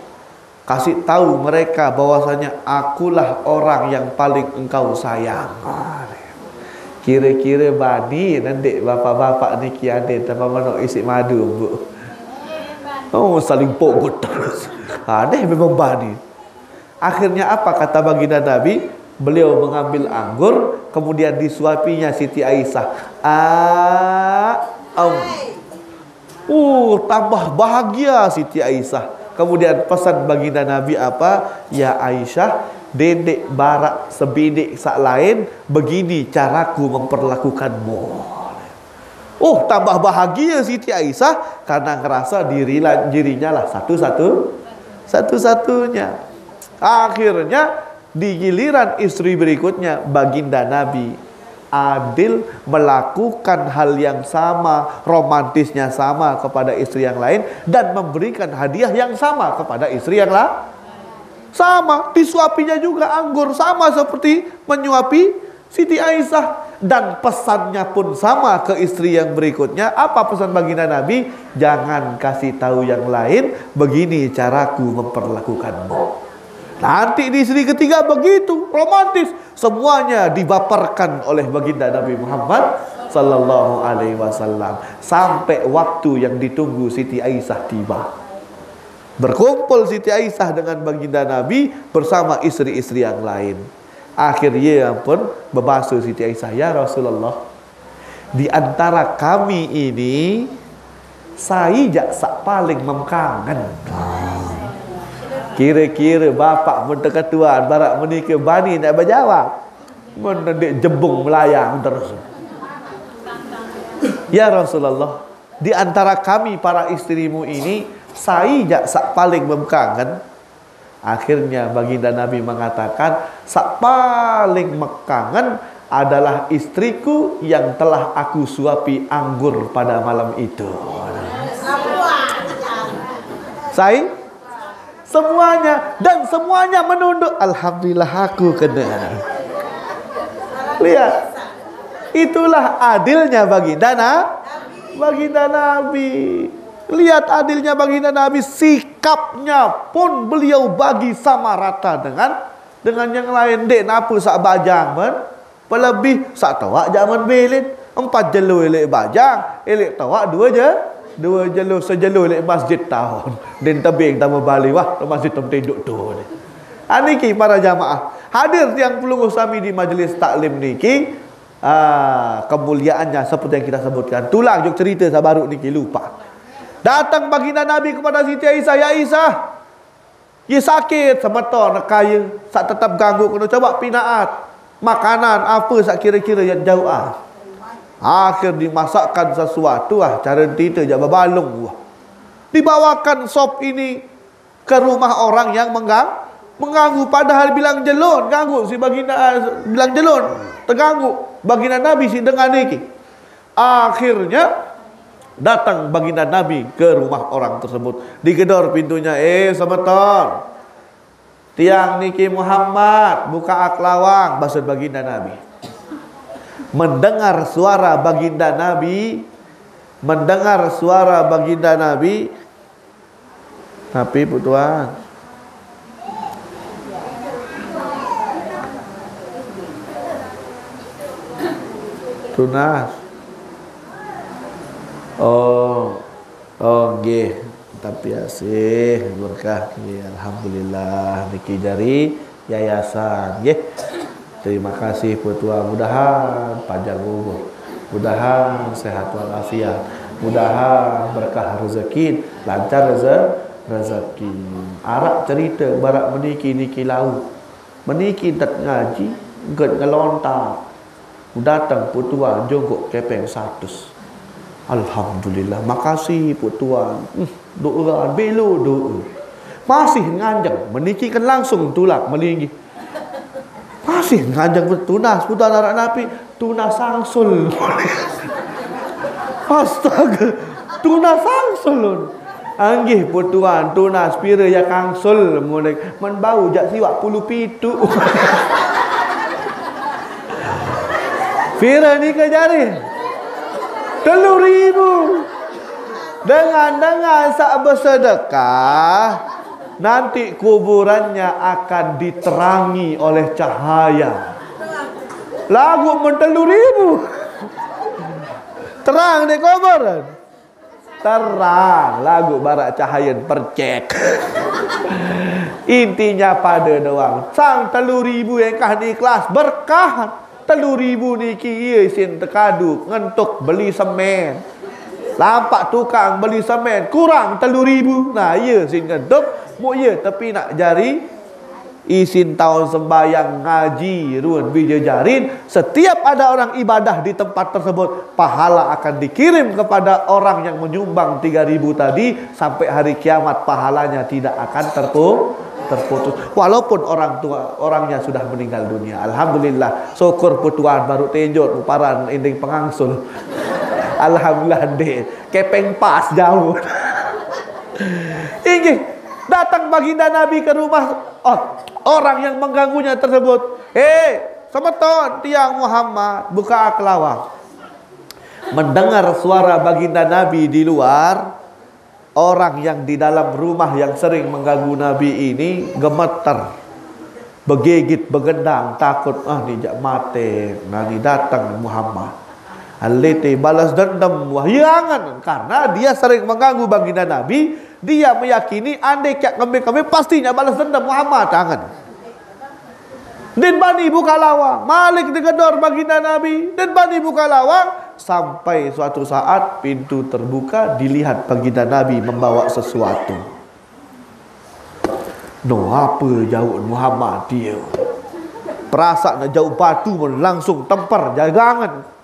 kasih tahu mereka bahwasanya akulah orang yang paling engkau sayang. Kira-kira bani nanti bapak-bapak ni kiaden tanpa mana isi madu bu. Oh, saling pogot terus. Deh memang bani. Akhirnya apa kata baginda Nabi? Beliau mengambil anggur, kemudian disuapinya Siti Aisyah. Tambah bahagia Siti Aisyah. Kemudian pesan baginda Nabi apa? Ya Aisyah, dedek barak sebidik sak lain, begini caraku memperlakukanmu. Tambah bahagia Siti Aisyah karena ngerasa dirinya lah satu-satunya. Akhirnya di giliran istri berikutnya, baginda Nabi adil melakukan hal yang sama, romantisnya sama kepada istri yang lain, dan memberikan hadiah yang sama kepada istri yang lain. Sama, disuapinya juga anggur, sama seperti menyuapi Siti Aisyah. Dan pesannya pun sama ke istri yang berikutnya. Apa pesan baginda Nabi? Jangan kasih tahu yang lain, begini caraku memperlakukanmu. Nanti di istri ketiga begitu romantis, semuanya dibaparkan oleh baginda Nabi Muhammad sallallahu alaihi wasallam sampai waktu yang ditunggu Siti Aisyah tiba. Berkumpul Siti Aisyah dengan baginda Nabi bersama istri-istri yang lain. Akhirnya pun berbahasa Siti Aisyah, ya Rasulullah, di antara kami ini saya jak paling memkangen. Kira-kira bapak mentera ketuan barak menikah bani nak berjawab. Mendik jembung melayang terus. Ya Rasulullah, di antara kami para istrimu ini saya jak paling memkangen. Akhirnya baginda Nabi mengatakan, sak paling mekangen adalah istriku yang telah aku suapi anggur pada malam itu. Saya semuanya, dan semuanya menunduk. Alhamdulillah aku kena. Lihat, itulah adilnya baginda Nabi. Lihat adilnya baginda Nabi, sikapnya pun beliau bagi sama rata dengan yang lain. Dek napa sak bajang men, pelebih sak tawak jaman belin, 4 jelo elek bajang, elek tawak 2 jelo sejelo elek masjid tahun. Dan tebing tambah balik wah masjid temteduk tu. Niki para jamaah hadir yang pelungguh sami di majlis taklim niki, kemuliaannya seperti yang kita sebutkan. Tulang jok cerita sabaru niki lupa. Datang baginda Nabi kepada Siti Aisyah, ya Aisyah, ye sakit semeton kaya, sak tetap ganggu kena coba pinaat. Makanan apa sak kira-kira yang jauh Akhir dimasakkan sesuatu cara tita jak berbalung dibawakan sop ini ke rumah orang yang mengganggu, padahal bilang jelun ganggu si baginda, bilang jelun terganggu baginda Nabi si dengan niki. Akhirnya datang baginda Nabi ke rumah orang tersebut, digedor pintunya, semeton tiang niki Muhammad buka aklawang, bahasa baginda Nabi. Mendengar suara baginda Nabi, tapi putuan tunas. Nggih, tapi asih berkah nggih, alhamdulillah niki dari yayasan nggih. Terima kasih putua, mudahan panjang umur, mudahan sehat walafiat, mudahan berkah rezeki, lancar rezeki. Arak cerita barak meniki niki lau, meniki tak ngaji, get ngelontar. Datang putua jongkok kepeng 100. Alhamdulillah, makasih putua. Doa belo doa. Masih nganjang menikikan langsung tulak melinggi. Masih nganjang bertunas putua anak Nabi, tunas sangsul. Astaga, tunas sangsul. Anggih putuan tunas pira ya kangsul mulai menbau jak siwak pulu pitu. Fira ni ke jari 3.000. Dengan saat bersedekah, nanti kuburannya akan diterangi oleh cahaya. Lagu men3.000. Terang di kuburan. Terang lagu barak cahaya percek. Intinya pada doang. Sang 3.000 yang kah di kelas berkah. 3.000 ni kira sin terkaduk ngentuk beli semen. Lampak tukang beli semen kurang 3.000. Nah, ya sin ngentuk. Mu ya tapi nak jari isin tahun sembayang ngaji ruan bijajarin. Setiap ada orang ibadah di tempat tersebut, pahala akan dikirim kepada orang yang menyumbang 3.000 tadi. Sampai hari kiamat pahalanya tidak akan terputus. Walaupun orangnya sudah meninggal dunia. Alhamdulillah. Syukur putuan baru tenjot paran ending pengangsul. Alhamdulillah deh. Kepeng pas jauh. Ini datang baginda Nabi ke rumah orang yang mengganggunya tersebut. Semeton tiang Muhammad, buka kelawang. Mendengar suara baginda Nabi di luar, orang yang di dalam rumah yang sering mengganggu Nabi ini gemeter, begigit, begendang, takut. Ni jak mati, ni datang Muhammad. Alete balas dendam wahyangan karena dia sering mengganggu baginda Nabi. Dia meyakini andai kyak kami pastinya balas dendam Muhammad tangan. Dan bani buka lawang, Malik digedor baginda Nabi. Dan bani buka lawang. Sampai suatu saat pintu terbuka, dilihat baginda Nabi membawa sesuatu. No, apa jauh Muhammad dia? Perasaan jauh batu langsung tempar jagangan.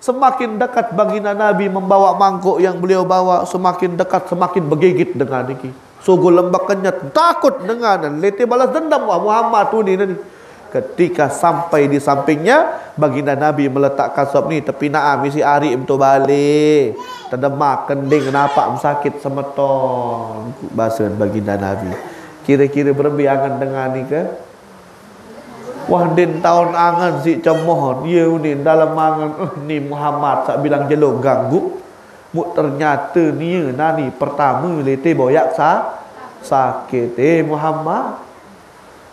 Semakin dekat baginda Nabi membawa mangkuk yang beliau bawa, semakin dekat semakin bergigit dengan ini. Sungguh lembak kenyat, takut dengan lete balas dendam Muhammad tu ni. Ketika sampai di sampingnya, baginda Nabi meletakkan suap ni tepi naam isi ari untuk balik. Terdemak kending nampak sakit semeton. Bahasa baginda Nabi. Kira-kira berbiangan dengan ni ke? Wah din tahun angan si cemohon. Ya ni dalam angan ni Muhammad sak bilang jelok ganggu. Mu ternyata ni nani pertama lete boyak sakit. Muhammad,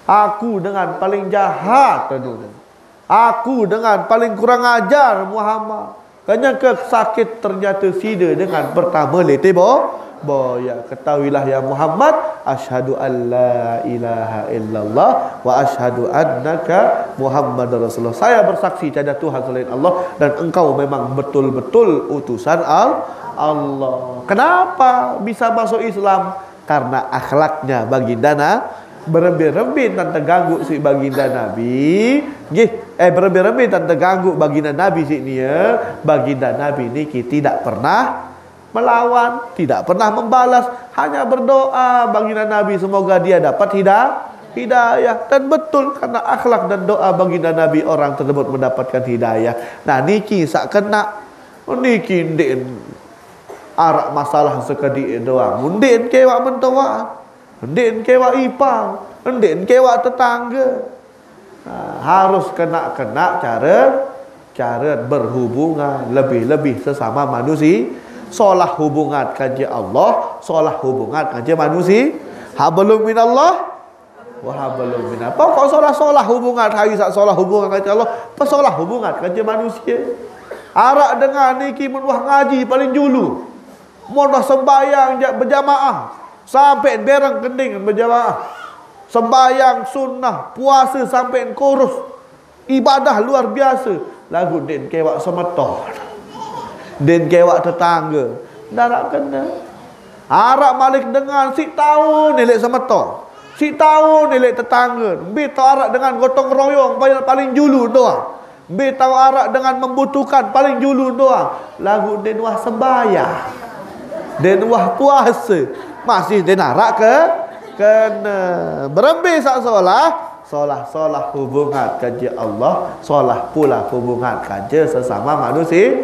aku dengan paling jahat dulu. Aku dengan paling kurang ajar Muhammad. Kanya ke sakit ternyata sida dengan pertama lete boya. Ketahuilah ya Muhammad, asyhadu an la ilaha illallah wa asyhadu annaka Muhammadar Rasulullah. Saya bersaksi tiada Tuhan selain Allah dan engkau memang betul-betul utusan Allah. Kenapa bisa masuk Islam? Karena akhlaknya baginda berlebih-lebih dan terganggu si baginda Nabi. Berlebih-lebih dan terganggu baginda Nabi si dia. Baginda Nabi ni tidak pernah melawan, tidak pernah membalas, hanya berdoa baginda Nabi semoga dia dapat hidayah. Dan betul karena akhlak dan doa baginda Nabi orang tersebut mendapatkan hidayah. Nah niki sak kena niki ndin arak masalah sekedi doang. Ndin kewak mentoa, ndin kewak ipang, ndin kewak tetangga. Harus kena cara berhubungan lebih-lebih sesama manusia. Solah hubungan kaji Allah, solah hubungan kaji manusia. Hablum minallah wa hablum minallah. Pokok solah hubungan hari sak solah hubungan kaji Allah, pesolah hubungan kaji manusia. Arak dengan niki mun wah ngaji paling dulu. Mun wah sembayang berjamaah sampai bereng kending berjamaah. Sembayang sunnah, puasa sampai kurus. Ibadah luar biasa. Lagu den kewak semeton. Den kewak tetangga darak kena. Arak Malik dengan si tahu nilai semeton, si tahu nilai tetangga. Be tahu arak dengan gotong royong paling julu doang. Be tahu arak dengan membutuhkan paling julu doang. Lagu den wah sembahyang, den wah puasa, masih den arak ke kena berembe sak solah solah hubungan kerja Allah, solah pula hubungan kerja sesama manusia.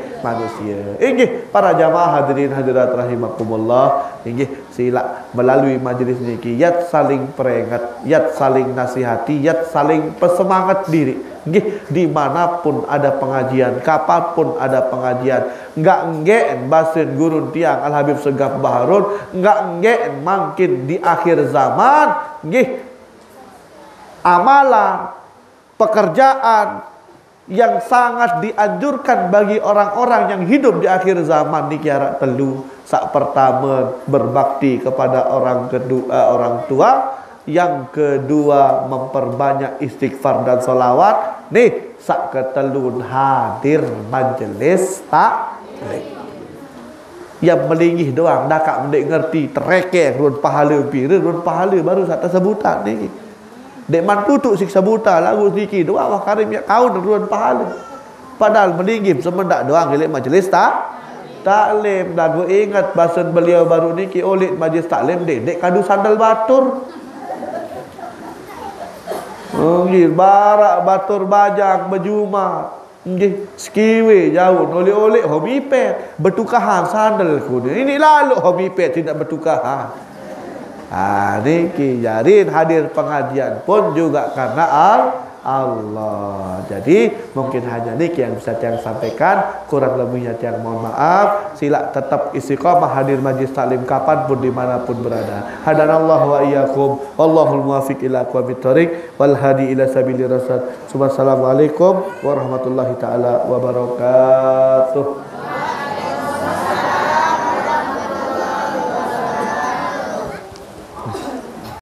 Inggih para jamaah hadirin hadirat rahimakumullah, inggih sila melalui majlis niki yat saling peringat, yat saling nasihati, yat saling pesemangat diri. Inggih dimanapun ada pengajian, kapanpun ada pengajian, enggak nggen basin gurun tiang Al Habib Segaf Baharun, enggak nggen mungkin di akhir zaman, inggih amalan, pekerjaan yang sangat dianjurkan bagi orang-orang yang hidup di akhir zaman ni kira telu. Sak pertama berbakti kepada orang tua, yang kedua memperbanyak istighfar dan solawat. Nih sak ketelun hadir majlis taklim. Yang melingih doang dah kak mendek ngerti tereke run pahala pira run pahala baru sak tersebutan ni. Dek man tutuk siksa buta lagu sedikit doa wah karim ya kau neruan pahala. Padahal meninggi semendak doang gilik majlis taklim. Dan gue ingat bahasan beliau baru niki olit majlis taklim dek kadu sandal batur. Barak batur bajang berjuma. Skiwe jauh oleh-oleh hobi pet bertukahan sandal kuda. Ini lalu hobi pet tidak bertukahan. Niki jarin hadir pengajian pun juga karena Allah. Jadi mungkin hanya niki yang bisa tiang sampaikan, kurang lebihnya tiang mohon maaf. Sila tetap istiqamah hadir majlis taklim kapanpun dimanapun berada. Hadanallahu wa iyyakum, wallahul muwaffiq ila aqwamit thoriq wal hadi ila sabilir rasyad. Wassalamualaikum warahmatullahi taala wabarakatuh.